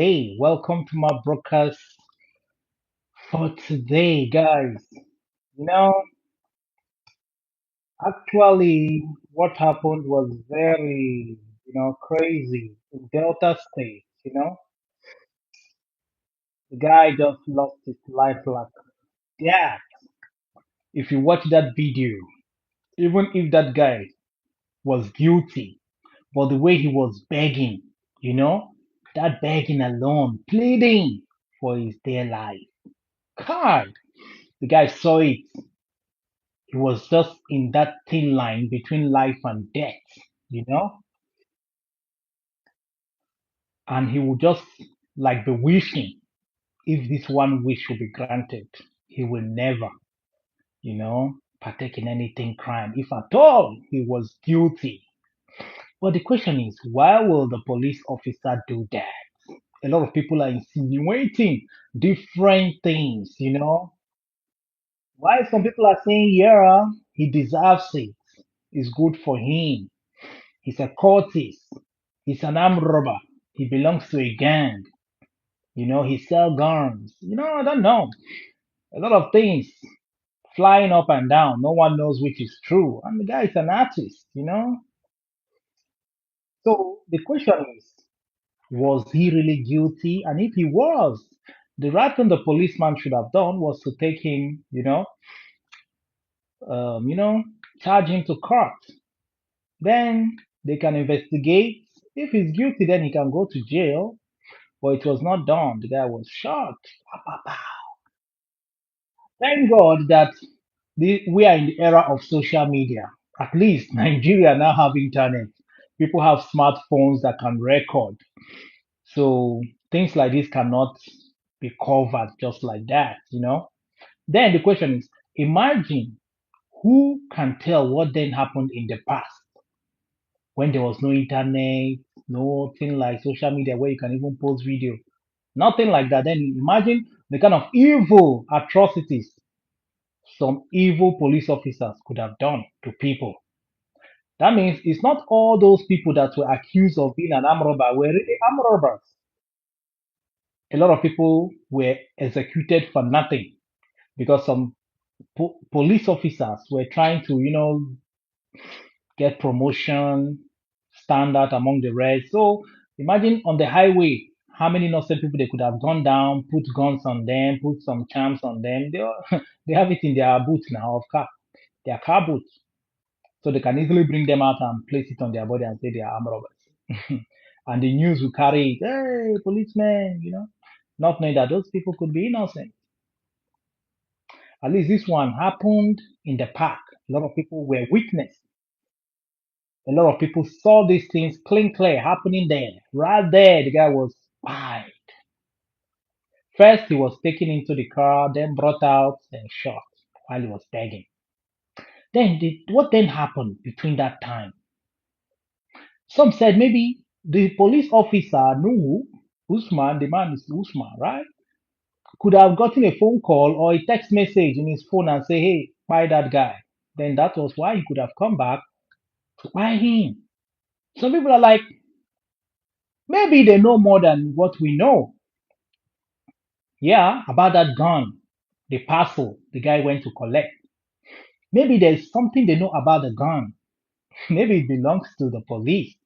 Hey, welcome to my broadcast for today, guys. You know, actually, what happened was very, crazy in Delta State. The guy just lost his life like that. If you watch that video, even if that guy was guilty, but the way he was begging, you know, that begging alone, pleading for his dear life. God, the guy saw it. He was just in that thin line between life and death, you know, and he would just like be wishing if this one wish would be granted, he will never, partake in anything crime, if at all he was guilty. But the question is, why will the police officer do that? A lot of people are insinuating different things, Why some people are saying, yeah, he deserves it. It's good for him. He's a cultist. He's an armed robber. He belongs to a gang. He sells guns. I don't know. A lot of things flying up and down. No one knows which is true. And the guy is an artist. So the question is, was he really guilty? And if he was, the right thing the policeman should have done was to take him, um, you know, charge him to court. Then they can investigate. If he's guilty, then he can go to jail. But it was not done. The guy was shot. Pa, pa, pa. Thank God that we are in the era of social media. At least Nigeria now have internet. People have smartphones that can record. So things like this cannot be covered just like that. Then the question is, imagine who can tell what then happened in the past when there was no internet, nothing like social media where you can even post video. Nothing like that. Then imagine the kind of evil atrocities some evil police officers could have done to people. That means it's not all those people that were accused of being an armed robber were really armed robbers. A lot of people were executed for nothing because some police officers were trying to, get promotion, stand out among the rest. So imagine on the highway how many innocent people they could have gone down, put guns on them, put some charms on them. They have it in their boots now of car, their car boots. So they can easily bring them out and place it on their body and say they are armed robbers. And the news will carry it, hey, policemen, not knowing that those people could be innocent. At least this one happened in the park. A lot of people were witness. A lot of people saw these things clean clear happening there. Right there, the guy was fine. First, he was taken into the car, then brought out, then shot while he was begging. Then, what then happened between that time? Some said maybe the police officer, Nuhu Usman, the man is Usman, right? Could have gotten a phone call or a text message in his phone and say, hey, buy that guy. Then that was why he could have come back to buy him. Some people are like, maybe they know more than what we know. Yeah, about that gun, the parcel the guy went to collect. Maybe there's something they know about the gun. Maybe it belongs to the police.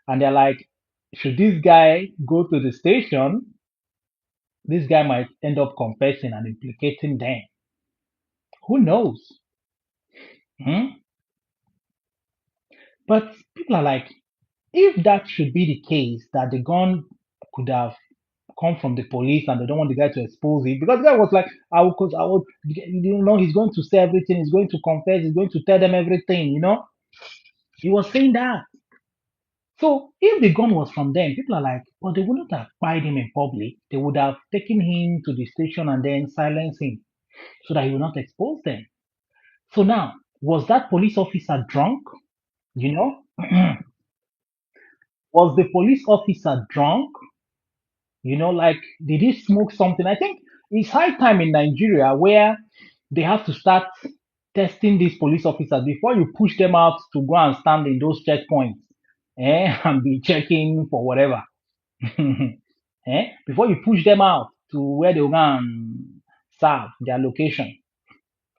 And they're like, should this guy go to the station? This guy might end up confessing and implicating them. Who knows? Hmm? But people are like, if that should be the case, that the gun could have come from the police and they don't want the guy to expose it, because the guy was like, because I would, he's going to say everything, he's going to confess, he's going to tell them everything. He was saying that. So if the gun was from them, people are like, well, they wouldn't have spied him in public. They would have taken him to the station and then silenced him so that he will not expose them. So now, was that police officer drunk? You know, was the police officer drunk? Like, did he smoke something? I think it's high time in Nigeria where they have to start testing these police officers before you push them out to go and stand in those checkpoints and be checking for whatever. before you push them out to where they will go and serve their location,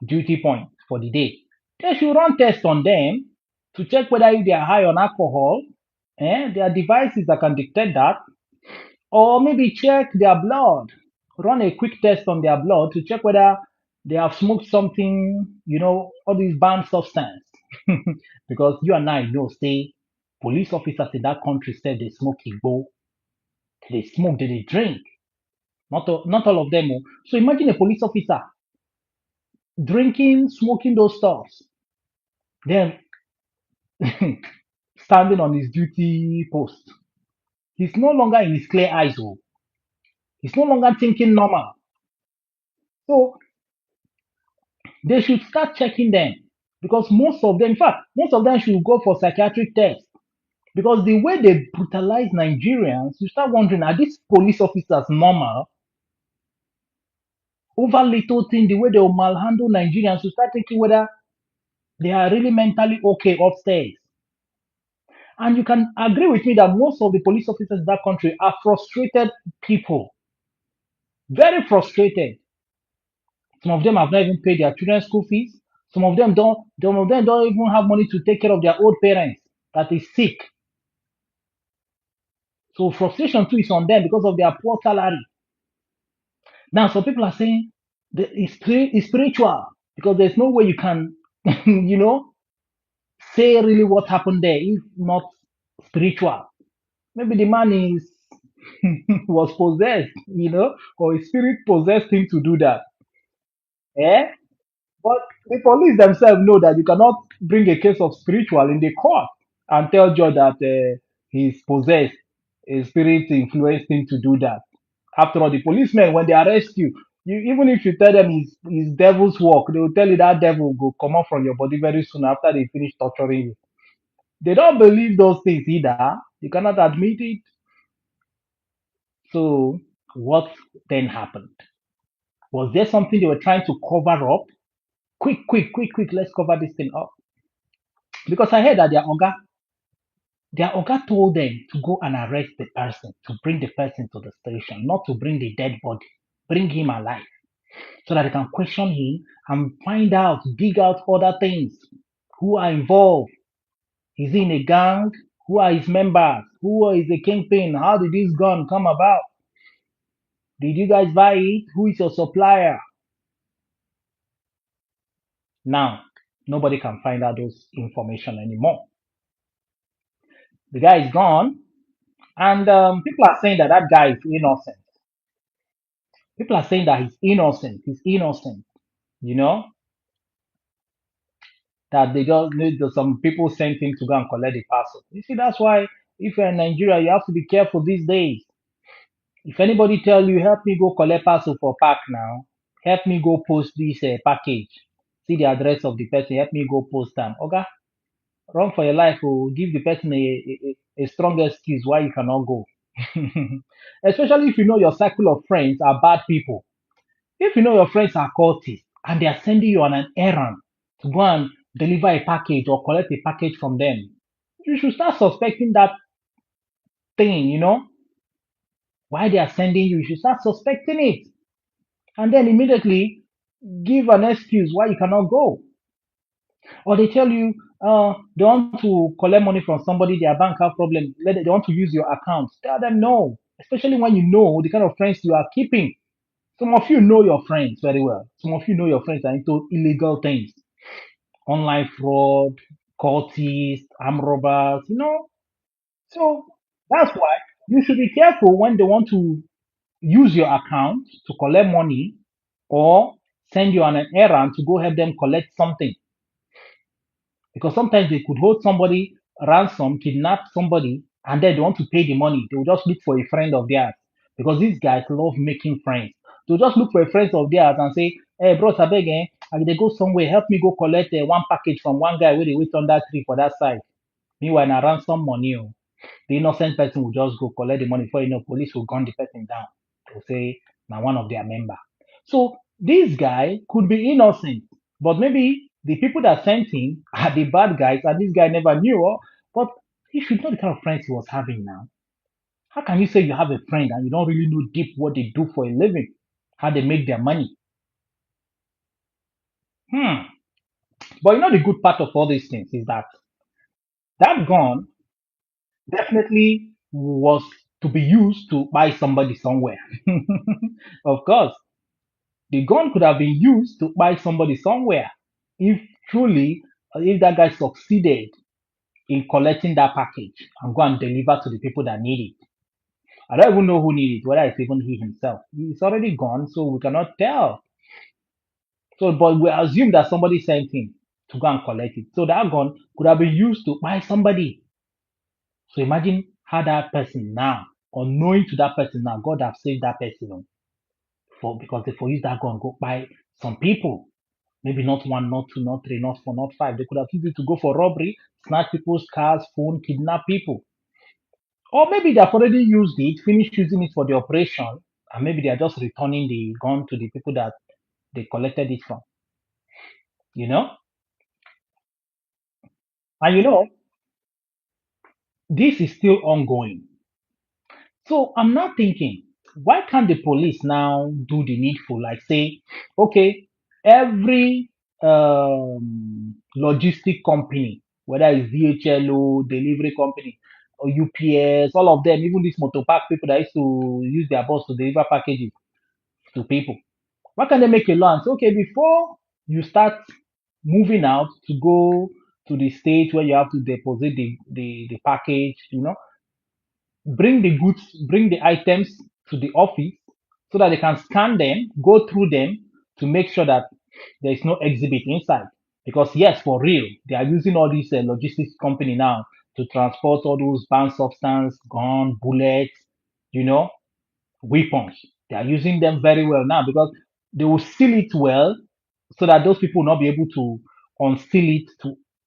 duty point for the day. They should run tests on them to check whether if they are high on alcohol. There are devices that can detect that, or maybe check their blood, run a quick test on their blood to check whether they have smoked something, all these banned substance. Because you and I know, say, police officers in that country said they smoke igbo, they smoke, they drink. Not all of them. Oh. So imagine a police officer drinking, smoking those stuffs, then standing on his duty post. He's no longer in his clear eyes. Oh. He's no longer thinking normal. So they should start checking them because most of them, in fact, most of them should go for psychiatric tests because the way they brutalize Nigerians, you start wondering, are these police officers normal? Over little thing, the way they will malhandle Nigerians, you start thinking whether they are really mentally okay upstairs. And you can agree with me that most of the police officers in that country are frustrated people, very frustrated. Some of them have not even paid their children's school fees. Some of them don't. Some of them don't even have money to take care of their old parents that is sick. So frustration too is on them because of their poor salary. Now some people are saying that it's spiritual because there's no way you can, say really what happened there if not spiritual. Maybe the man is was possessed, or a spirit possessed him to do that. Eh? But the police themselves know that you cannot bring a case of spiritual in the court and tell judge that he's possessed, a spirit influenced him to do that. After all, the policemen, when they arrest you, even if you tell them it's devil's work, they will tell you that devil will go come out from your body very soon after they finish torturing you. They don't believe those things either. You cannot admit it. So, what then happened? Was there something they were trying to cover up? Quick, quick, quick, quick, let's cover this thing up. Because I heard that their oga told them to go and arrest the person, to bring the person to the station, not to bring the dead body, bring him alive, so that they can question him and find out, dig out other things. Who are involved? Is he in a gang? Who are his members? Who is the kingpin? How did this gun come about? Did you guys buy it? Who is your supplier? Now, nobody can find out those information anymore. The guy is gone, and people are saying that that guy is innocent. People are saying that he's innocent. He's innocent. You know that they just need some people sent him to go and collect the parcel. You see, that's why if you're in Nigeria, you have to be careful these days. If anybody tell you, help me go collect parcel for park now, help me go post this package. See the address of the person. Help me go post them. Okay, run for your life. Or give the person a strong excuse why you cannot go. Especially if you know your circle of friends are bad people. If you know your friends are cultists and they are sending you on an errand to go and deliver a package or collect a package from them, you should start suspecting that thing, why they are sending you. You should start suspecting it. And then immediately give an excuse why you cannot go. Or they tell you they want to collect money from somebody, their bank have problem, they want to use your account. Tell them no, especially when you know the kind of friends you are keeping. Some of you know your friends very well. Some of you know your friends are into illegal things, online fraud, cultists, armed robbers. So that's why you should be careful when they want to use your account to collect money or send you on an errand to go help them collect something. Because sometimes they could hold somebody ransom, kidnap somebody, and then they want to pay the money. They will just look for a friend of theirs. Because these guys love making friends. They'll just look for a friend of theirs and say, hey, bros, I beg, they go somewhere, help me go collect one package from one guy where they wait on that tree for that side. Meanwhile, na ransom money. Oh. The innocent person will just go collect the money before police will gun the person down. They'll say, now one of their member. So this guy could be innocent, but maybe the people that sent him are the bad guys, and this guy never knew. But he should know the kind of friends he was having now. How can you say you have a friend and you don't really know deep what they do for a living, how they make their money? Hmm. But the good part of all these things is that that gun definitely was to be used to buy somebody somewhere. Of course, the gun could have been used to buy somebody somewhere if truly, if that guy succeeded in collecting that package and go and deliver to the people that need it. I don't even know who needs it, whether it's even he himself. He's already gone, so we cannot tell. So, but we assume that somebody sent him to go and collect it. So that gun could have been used to buy somebody. So imagine how that person now, unknowing to that person now, God have saved that person for because they for use that gun go buy some people. Maybe not one, not two, not three, not four, not five. They could have used it to go for robbery, snatch people's cars, phone, kidnap people. Or maybe they've already used it, finished using it for the operation, and maybe they are just returning the gun to the people that they collected it from. You know? And this is still ongoing. So I'm now thinking, why can't the police now do the needful? Like say, okay, every logistic company, whether it's DHLO, delivery company, or UPS, all of them, even these motor park people that used to use their bus to deliver packages to people. Why can't they make a law and say, okay, before you start moving out to go to the state where you have to deposit the package, bring the goods, bring the items to the office so that they can scan them, go through them to make sure that there is no exhibit inside. Because yes, for real, they are using all these logistics company now to transport all those banned substance, gun, bullets, you know, weapons. They are using them very well now because they will seal it well so that those people will not be able to unseal it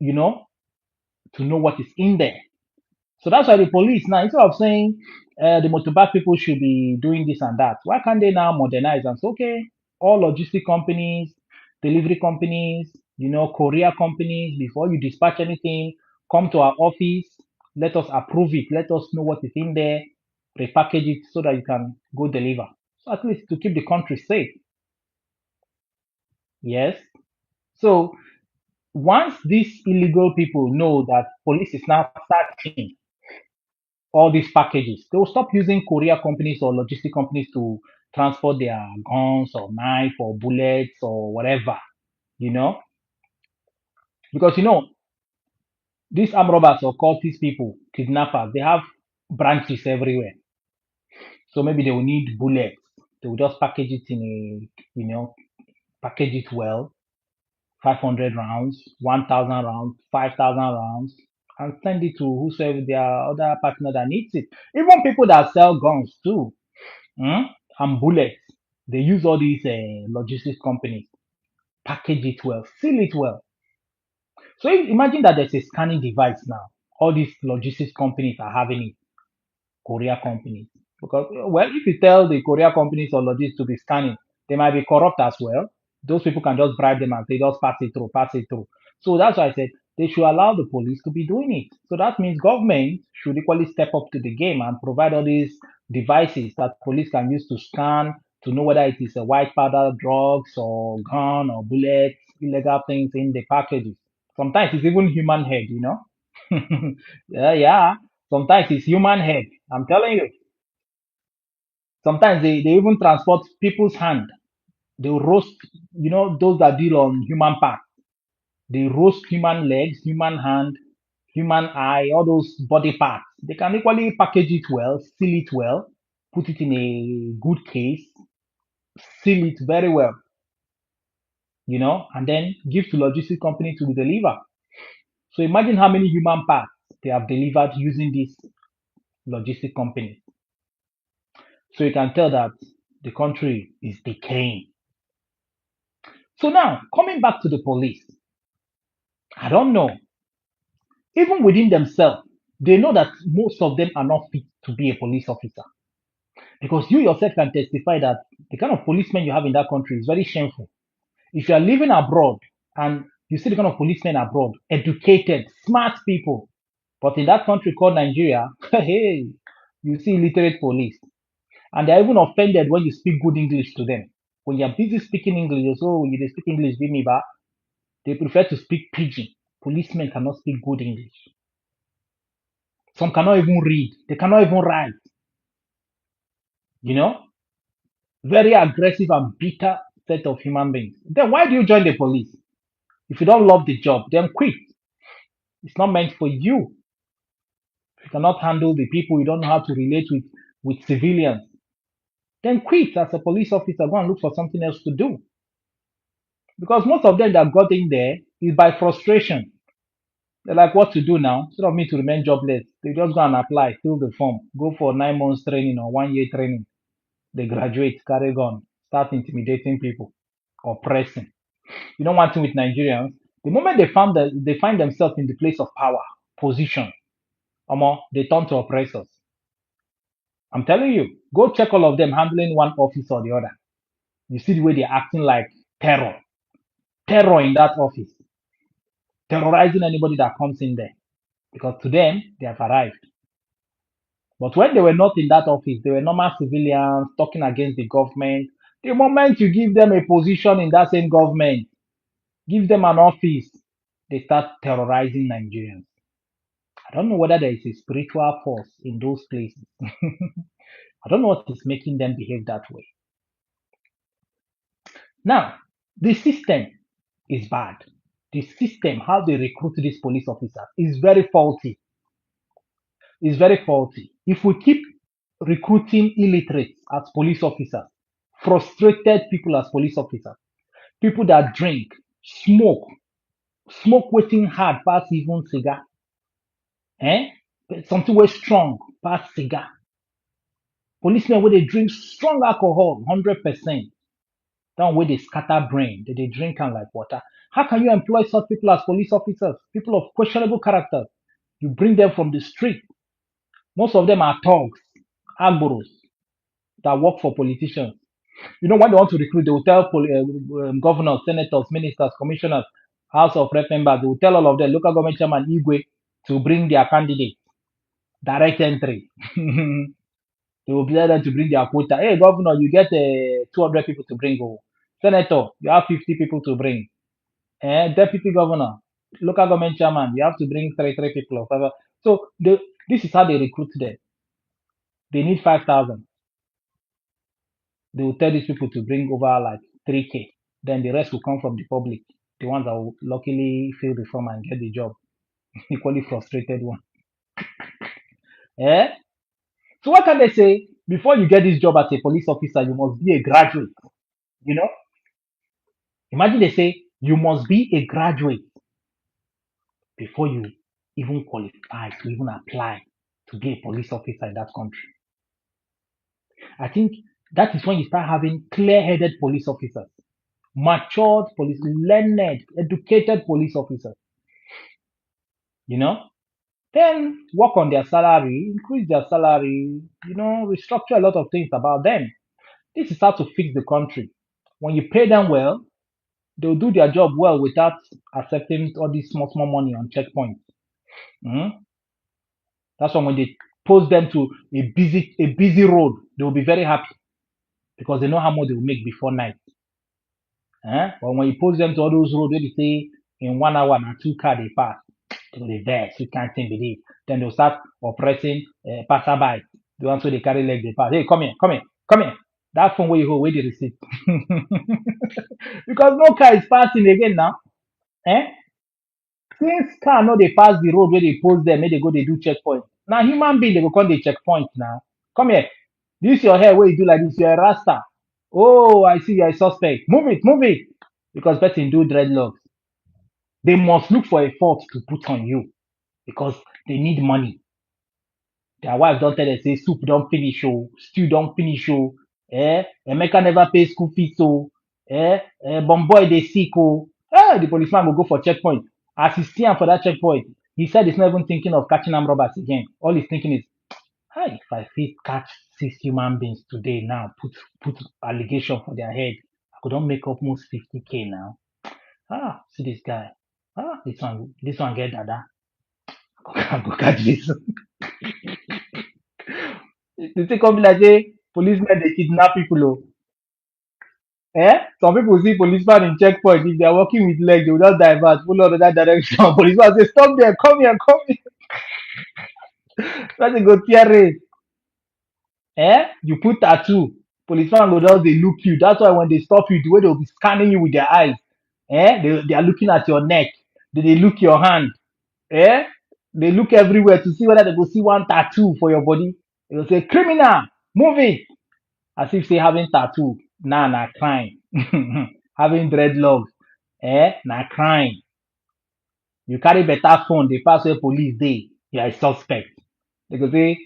you know, to know what is in there. So that's why the police now, instead of saying the motorbike people should be doing this and that, why can't they now modernize and say, okay, all logistic companies, delivery companies, courier companies, before you dispatch anything, come to our office, let us approve it, let us know what is in there, repackage it so that you can go deliver. So at least to keep the country safe. Yes. So once these illegal people know that police is now searching all these packages. They will stop using courier companies or logistic companies to transport their guns or knife or bullets or whatever, you know, because these armed robbers or cultist people, kidnappers, they have branches everywhere. So maybe they will need bullets. They will just package it in package it well, 500 rounds, 1,000 rounds, 5,000 rounds, and send it to whosoever their other partner that needs it. Even people that sell guns too, mm, and bullets. They use all these logistics companies, package it well, seal it well. So imagine that there's a scanning device now. All these logistics companies are having it, courier companies. Because, well, if you tell the courier companies or logistics to be scanning, they might be corrupt as well. Those people can just bribe them and say, just pass it through, pass it through. So that's why I said they should allow the police to be doing it. So that means government should equally step up to the game and provide all these devices that police can use to scan to know whether it is a white powder, drugs, or gun, or bullets, illegal things in the packages. Sometimes it's even human head. Yeah, yeah. Sometimes it's human head. I'm telling you. Sometimes they even transport people's hand. They roast, those that deal on human parts. They roast human legs, human hand, human eye, all those body parts. They can equally package it well, seal it well, put it in a good case, seal it very well, and then give to logistic company to deliver. So imagine how many human parts they have delivered using this logistic company. So you can tell that the country is decaying. So now, coming back to the police, I don't know. Even within themselves, they know that most of them are not fit to be a police officer. Because you yourself can testify that the kind of policemen you have in that country is very shameful. If you are living abroad and you see the kind of policemen abroad, educated, smart people, but in that country called Nigeria, hey, You see illiterate police, and they're even offended when you speak good English to them. When you're busy speaking English, they say, oh, you dey speak English, give me back. They prefer to speak pidgin. Policemen cannot speak good English. Some cannot even read. They cannot even write. You know, very aggressive and bitter set of human beings. Then why do you join the police? If you don't love the job, then quit. It's not meant for you. If you cannot handle the people, you don't know how to relate with civilians, then quit as a police officer. Go and look for something else to do. Because most of them that got in there is by frustration. They're like, what to do now? Instead of me to remain jobless, they just go and apply, fill the form, go for 9 months training or 1 year training. They graduate, carry on, start intimidating people, oppressing. You know one thing with Nigerians, the moment they find themselves in the place of power, position, they turn to oppressors. I'm telling you, go check all of them handling one office or the other. You see the way they're acting like terror, terror in that office, terrorizing anybody that comes in there. Because to them, they have arrived. But when they were not in that office, they were normal civilians talking against the government. The moment you give them a position in that same government, give them an office, they start terrorizing Nigerians. I don't know whether there is a spiritual force in those places. I don't know what is making them behave that way. Now, the system is bad. The system, how they recruit these police officers, is very faulty. Is very faulty. If we keep recruiting illiterates as police officers, frustrated people as police officers, people that drink, smoke waiting hard past even cigar, eh? Something way strong past cigar. Policemen where they drink strong alcohol, 100%. That way they scatter brain, they drink and like water. How can you employ such people as police officers? People of questionable character. You bring them from the street. Most of them are thugs, agboros that work for politicians. You know, when they want to recruit, they will tell governors, senators, ministers, commissioners, House of Rep members, they will tell all of them, local government chairman Igwe, to bring their candidate, direct entry. They will tell them to bring their quota. Hey, governor, you get 200 people to bring. Oh. Senator, you have 50 people to bring. Deputy governor, local government chairman, you have to bring three people or whatever. So this is how they recruit them. They need 5,000. They will tell these people to bring over like 3K. Then the rest will come from the public, the ones that will luckily fill the form and get the job. Equally frustrated one. Eh? So what can they say? Before you get this job as a police officer, you must be a graduate. You know? Imagine they say you must be a graduate before you even qualify to even apply to be a police officer in that country. I think that is when you start having clear-headed police officers, matured police, learned, educated police officers. You know, then work on their salary, increase their salary, restructure a lot of things about them. This is how to fix the country. When you pay them well, they'll do their job well without accepting all this small money on checkpoints. Mhm. That's why when they post them to a busy road, they will be very happy because they know how much they will make before night. But when you post them to all those roads where they say in 1 hour and 2 car they pass, they will be vex, you can't think believe. Then they'll start oppressing passerby. The ones where they carry leg they pass. Hey, come here, come here, come here. That phone where you hold, where the receipt. Because no car is passing again now. Eh? Since car no they pass the road where they post them, where they go they do checkpoint. Now human being they go come the checkpoint now. Come here. This your hair where you do like this, you're a rasta. Oh, I see you're a suspect. Move it, move it. Because person do dreadlocks. They must look for a fault to put on you because they need money. Their wife don't tell them say soup don't finish oh, stew don't finish oh, Emeka never pay school fees oh, boy they sick oh. The policeman will go for checkpoint. As he's staying for that checkpoint, he said he's not even thinking of catching armed robbers again. All he's thinking is, hey, if I fit catch 6 human beings today now, put allegation for their head, I could not make up almost 50K now. See this guy. This one get dada. I go catch this. The thing come be like say policemen dey kidnap people o. Some people see policeman in checkpoint, if they are walking with leg, they will just divert, follow another direction. Policeman say, stop there, come here, come here. When they go tear race, you put tattoo, policeman go just dey look you. That's why when they stop you, the way they will be scanning you with their eyes, they are looking at your neck, they look your hand, eh? They look everywhere to see whether they go see one tattoo for your body. They will say, criminal, move it. As if say having tattoo, nah, na crime. Having dreadlocks, na crime. You carry better phone, they pass where police dey, you are a suspect. They go say,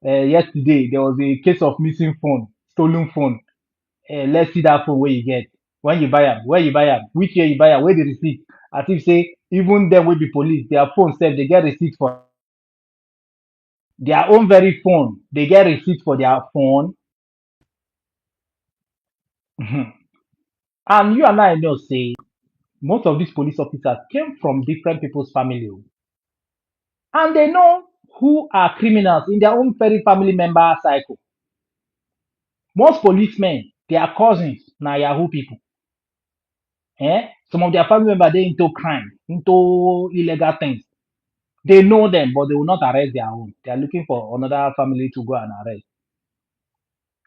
yesterday there was a case of missing phone, stolen phone. Let's see that phone where you get. When you buy am, where you buy am, which year you buy am, where the receipt. As if say, even them will be police, their phone sef, they get receipt for their own very phone. They get receipt for their phone. And you and I know, say, most of these police officers came from different people's family. O. And they know who are criminals in their own very family member cycle. Most policemen, their cousins, na Yahoo people. Some of their family members they into crime, into illegal things. They know them, but they will not arrest their own. They are looking for another family to go and arrest.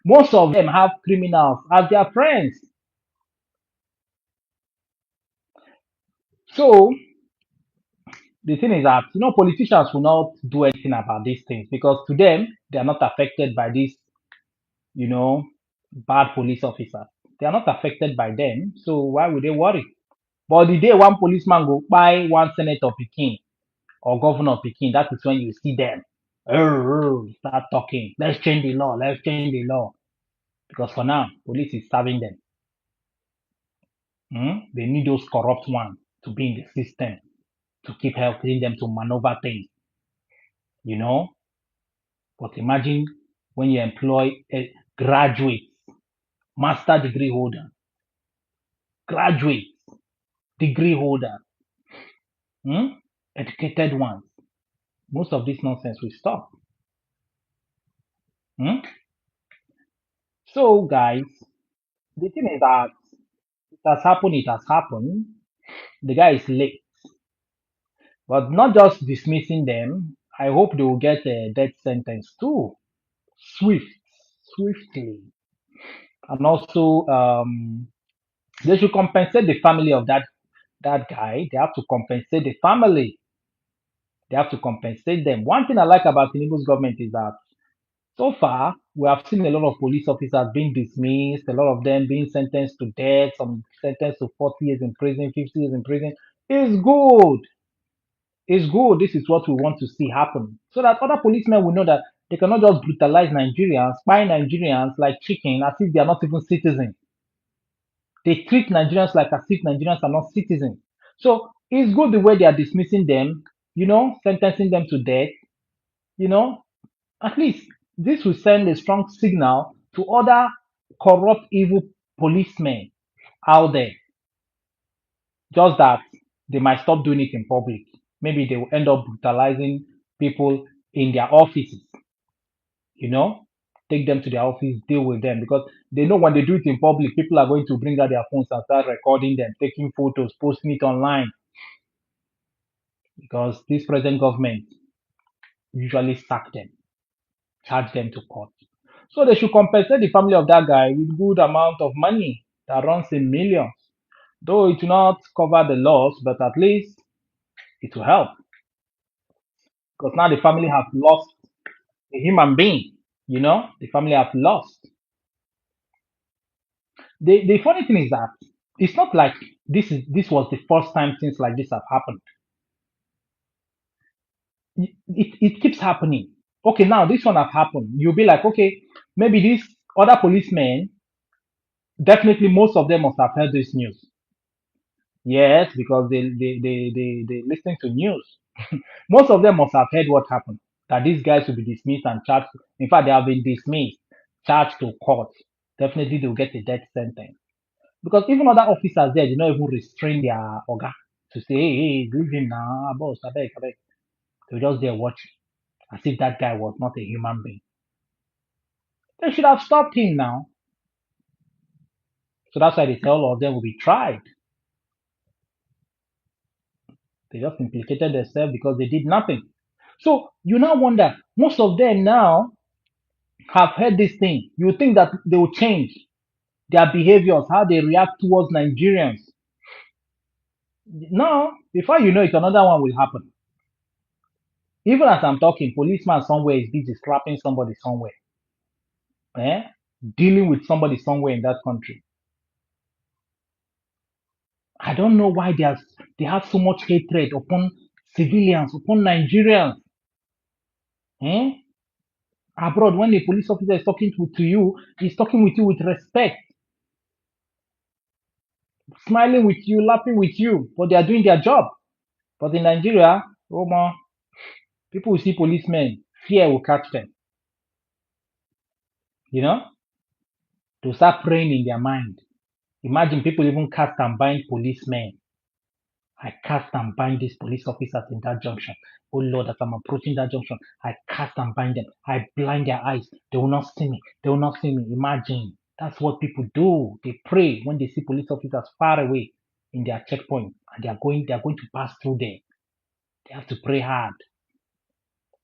Most of them have criminals as their friends. So the thing is that politicians will not do anything about these things because to them they are not affected by this, you know, bad police officers. They are not affected by them, so why would they worry? But the day one policeman go buy one senator Peking or governor Peking, that is when you see them start talking. Let's change the law. Let's change the law. Because for now, police is serving them. They need those corrupt ones to be in the system to keep helping them to maneuver things. You know. But imagine when you employ a graduate, master degree holder, graduate, degree holder, educated ones. Most of this nonsense will stop. Hmm? So, guys, the thing is that it has happened, it has happened. The guy is late. But not just dismissing them, I hope they will get a death sentence too. Swift, swiftly. And also, they should compensate the family of that guy. They have to compensate the family. They have to compensate them. One thing I like about Tinubu's government is that so far, we have seen a lot of police officers being dismissed, a lot of them being sentenced to death, some sentenced to 40 years in prison, 50 years in prison. It's good. It's good. This is what we want to see happen. So that other policemen will know that they cannot just brutalize Nigerians, spy Nigerians like chicken as if they are not even citizens. They treat Nigerians like as if Nigerians are not citizens. So it's good the way they are dismissing them, sentencing them to death, you know, at least this will send a strong signal to other corrupt, evil policemen out there. Just that they might stop doing it in public. Maybe they will end up brutalizing people in their offices, you know, take them to their office, deal with them because they know when they do it in public, people are going to bring out their phones and start recording them, taking photos, posting it online because this present government usually sack them, charge them to court. So they should compensate the family of that guy with good amount of money that runs in millions. Though it will not cover the loss, but at least it will help. Because now the family have lost a human being. The family have lost. The funny thing is that it's not like this was the first time things like this have happened. It keeps happening. Okay, now this one have happened. You'll be like, okay, maybe these other policemen, definitely most of them must have heard this news. Yes, because they listen to news. Most of them must have heard what happened. That these guys will be dismissed and charged. In fact, they have been dismissed, charged to court. Definitely they'll get a death sentence. Because even other officers there, they don't even restrain their orga to say, hey, leave him now, boss, I beg, I beg. They're just there watching, as if that guy was not a human being. They should have stopped him now. So that's why they say all of them will be tried. They just implicated themselves because they did nothing. So you now wonder, most of them now have heard this thing. You think that they will change their behaviors, how they react towards Nigerians. Now, before you know it, another one will happen. Even as I'm talking, policeman somewhere is busy slapping somebody somewhere, eh? Dealing with somebody somewhere in that country. I don't know why they have so much hatred upon civilians, upon Nigerians. Eh? Abroad, when a police officer is talking to you, he's talking with you with respect, smiling with you, laughing with you, but they are doing their job. But in Nigeria, oh man, people will see policemen, fear will catch them. You know, they'll start praying in their mind. Imagine people even cast and bind policemen. I cast and bind these police officers in that junction. Oh Lord, as I'm approaching that junction, I cast and bind them. I blind their eyes. They will not see me. They will not see me. Imagine. That's what people do. They pray when they see police officers far away in their checkpoint and they are going to pass through there. They have to pray hard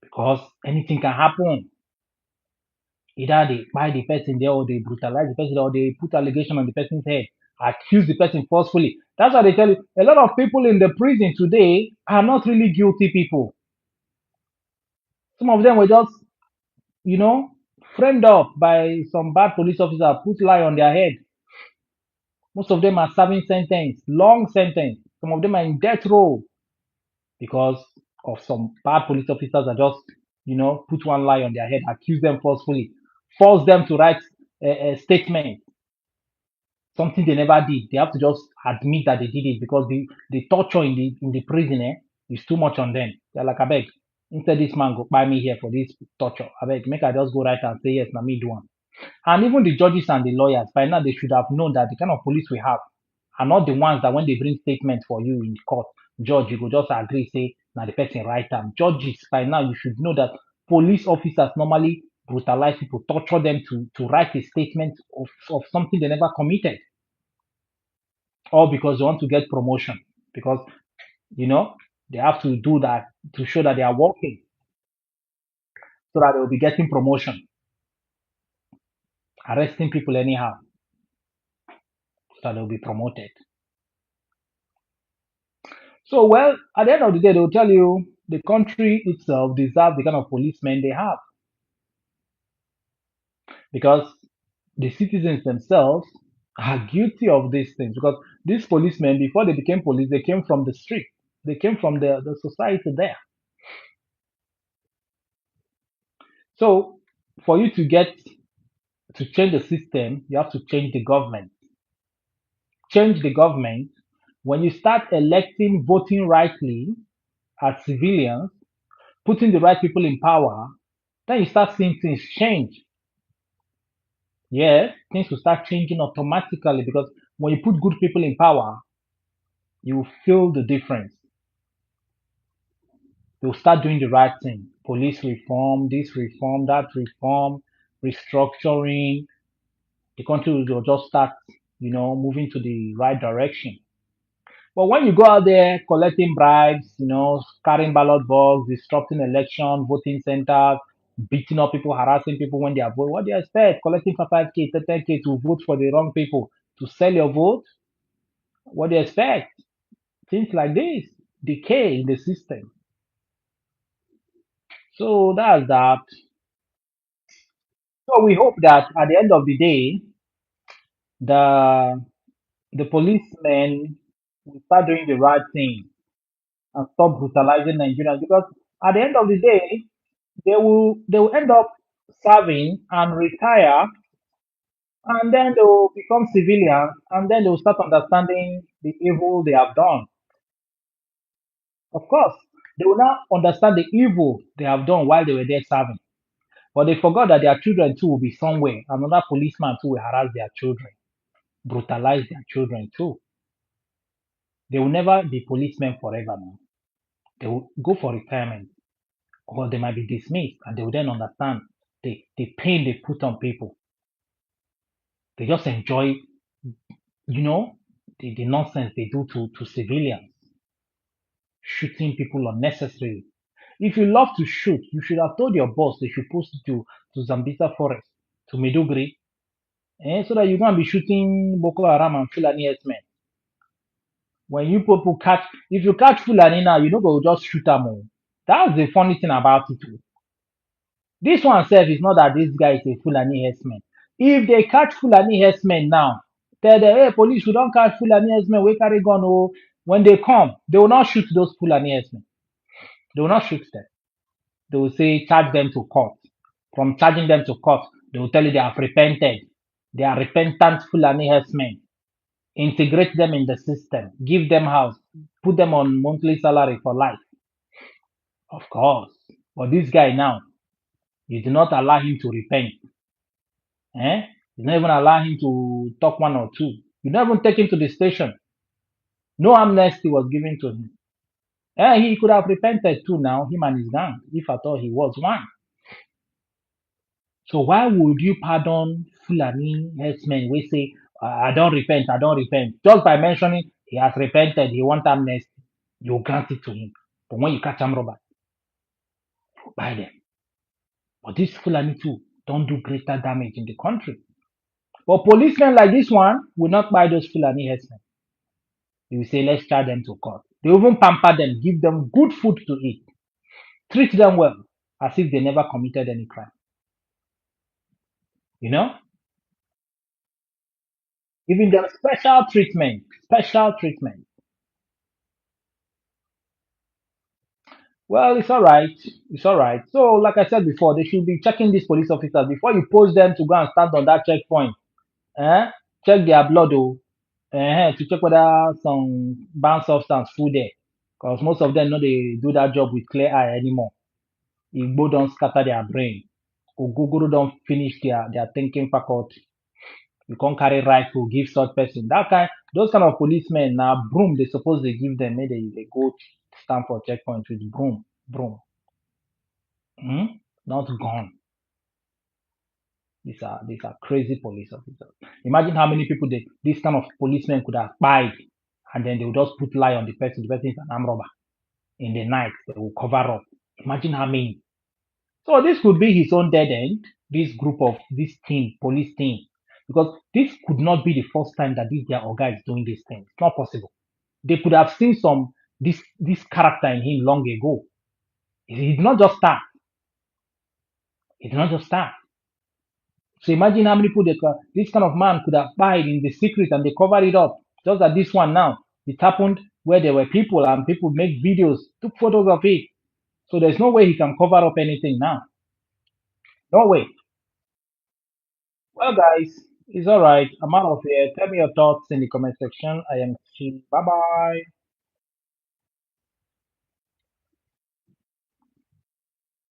because anything can happen. Either they buy the person there or they brutalize the person or they put allegation on the person's head, accuse the person forcefully. That's why they tell you a lot of people in the prison today are not really guilty people. Some of them were just, you know, framed up by some bad police officer, put lie on their head. Most of them are serving sentence, long sentence. Some of them are in death row because of some bad police officers that just, put one lie on their head, accuse them forcefully, force them to write a statement, something they never did. They have to just admit that they did it because the torture in the prison is too much on them. They're like, I beg, instead this man go buy me here for this torture. I beg, make I just go right and say yes, now me do one. And even the judges and the lawyers, by now they should have known that the kind of police we have are not the ones that when they bring statements for you in court, judge, you go just agree, say, now the person right time. Judges, by now you should know that police officers normally brutalize people, torture them to write a statement of something they never committed, all because they want to get promotion. Because, you know, they have to do that to show that they are working so that they will be getting promotion, arresting people anyhow so that they'll be promoted. So, well, at the end of the day, they'll tell you the country itself deserves the kind of policemen they have because the citizens themselves are guilty of these things. Because these policemen, before they became police, they came from the street, they came from the society there. So, for you to change the system, you have to change the government. Change the government. When you start electing, voting rightly as civilians, putting the right people in power, then you start seeing things change. Yes, things will start changing automatically because when you put good people in power, you will feel the difference. They'll start doing the right thing. Police reform, this reform, that reform, restructuring. The country will just start, moving to the right direction. But when you go out there collecting bribes, carrying ballot box, disrupting election, voting centers, beating up people, harassing people when they are voting, what do you expect? Collecting 5K, 10K to vote for the wrong people, to sell your vote? What do you expect? Things like this decay in the system. So that's that. So we hope that at the end of the day, the the policemen will start doing the right thing and stop brutalizing Nigerians because at the end of the day, they will end up serving and retire, and then they will become civilians, and then they will start understanding the evil they have done. Of course, they will now understand the evil they have done while they were there serving. But they forgot that their children too will be somewhere. Another policeman too will harass their children, brutalize their children too. They will never be policemen forever now. They will go for retirement or they might be dismissed and they will then understand the pain they put on people. They just enjoy, the nonsense they do to civilians, shooting people unnecessarily. If you love to shoot, you should have told your boss they should post it to Zambisa Forest, to Medugri, so that you can't be shooting Boko Haram and Fulani herdsmen. When you people catch, if you catch Fulani now, you know go just shoot them all. That's the funny thing about it too. This one self is not that this guy is a Fulani herdsman. If they catch Fulani herdsmen now, tell them, hey, police, we don't catch Fulani herdsmen, we carry gun. Oh, when they come, they will not shoot those Fulani herdsmen. They will not shoot them. They will say, charge them to court. From charging them to court, they will tell you they have repented. They are repentant Fulani herdsmen. Integrate them in the system. Give them house. Put them on monthly salary for life. Of course. But this guy now, you do not allow him to repent. Eh? You don't even allow him to talk one or two. You don't even take him to the station. No amnesty was given to him. He could have repented too now, him and his gang, if at all he was one. So why would you pardon Fulani herdsmen? We say, I don't repent, I don't repent. Just by mentioning he has repented, he wants amnesty, you grant it to him. But when you catch him robber, you buy them. But this Fulani too don't do greater damage in the country. But policemen like this one will not buy those Fulani herdsmen. They will say, let's charge them to court. They even pamper them, give them good food to eat, treat them well, as if they never committed any crime. You know, giving them special treatment, special treatment. Well, it's all right. It's all right. So, like I said before, they should be checking these police officers before you post them to go and stand on that checkpoint. Eh? Check their blood, to check whether some banned substance full there. Because most of them know they do that job with clear eye anymore. Igbo don't scatter their brain. Oguguru don't finish their thinking faculty. You can't carry rifle, give such person. Those kind of policemen now broom they suppose they give them. Maybe they go stand for checkpoint with broom. Not gun. These are crazy police officers. Imagine how many people this kind of policemen could have spied, and then they would just put lie on the person. The person is an armed robber. In the night, they will cover up. Imagine how many. So this could be his own dead end. This group of this team, police team, because this could not be the first time that this their guy is doing this thing. It's not possible. They could have seen this character in him long ago. He did not just start. He did not just start. So imagine how many people this kind of man could have died in the secret and they covered it up. Just that this one now, it happened where there were people and people make videos, took photos of it. So there's no way he can cover up anything now. No way. Well, guys, it's all right. I'm out of here. Tell me your thoughts in the comment section. I am Chi. Bye bye.